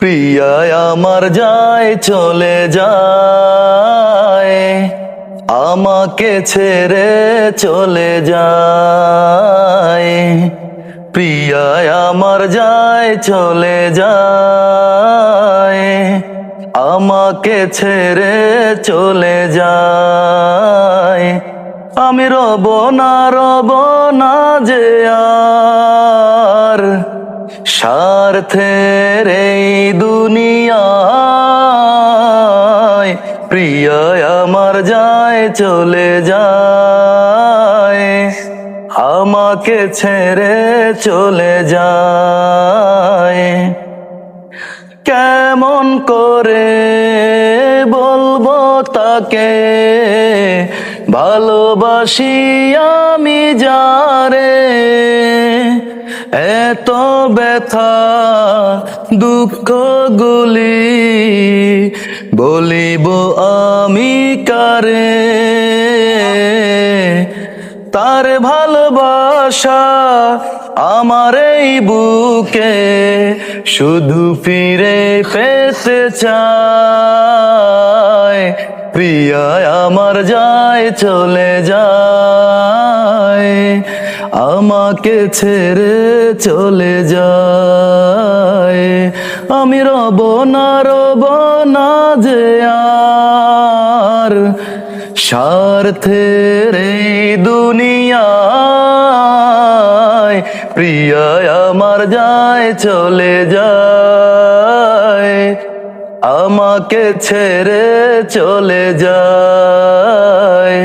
প্রিয়ায় আমার যায় চলে যায়, আমাকে ছেড়ে চলে যায়। প্রিয়ায় আমার যায় চলে যায়, আমাকে ছেড়ে চলে যায়। আমি রব না যে আর স্বার্থের এই দুনিয়ায়। প্রিয়ায় আমার যায় চলে যায়, আমাকে ছেড়ে চলে যায়। কেমন করে বলবো তাকে ভালোবাসি আমি যারে। এত ব্যথা দুঃখ গুলি বলিব আমি কারে। তার ভালোবাসা আমার এই বুকে শুধু ফিরে পেতে চায়। প্রিয়ায় আমার যায় চলে যায়, আমাকে ছেড়ে চলে যায়। আমি রব না যে আর স্বার্থের এই দুনিয়ায়। প্রিয়ায় আমার যায় চলে যায়, আমাকে ছেড়ে চলে যায়।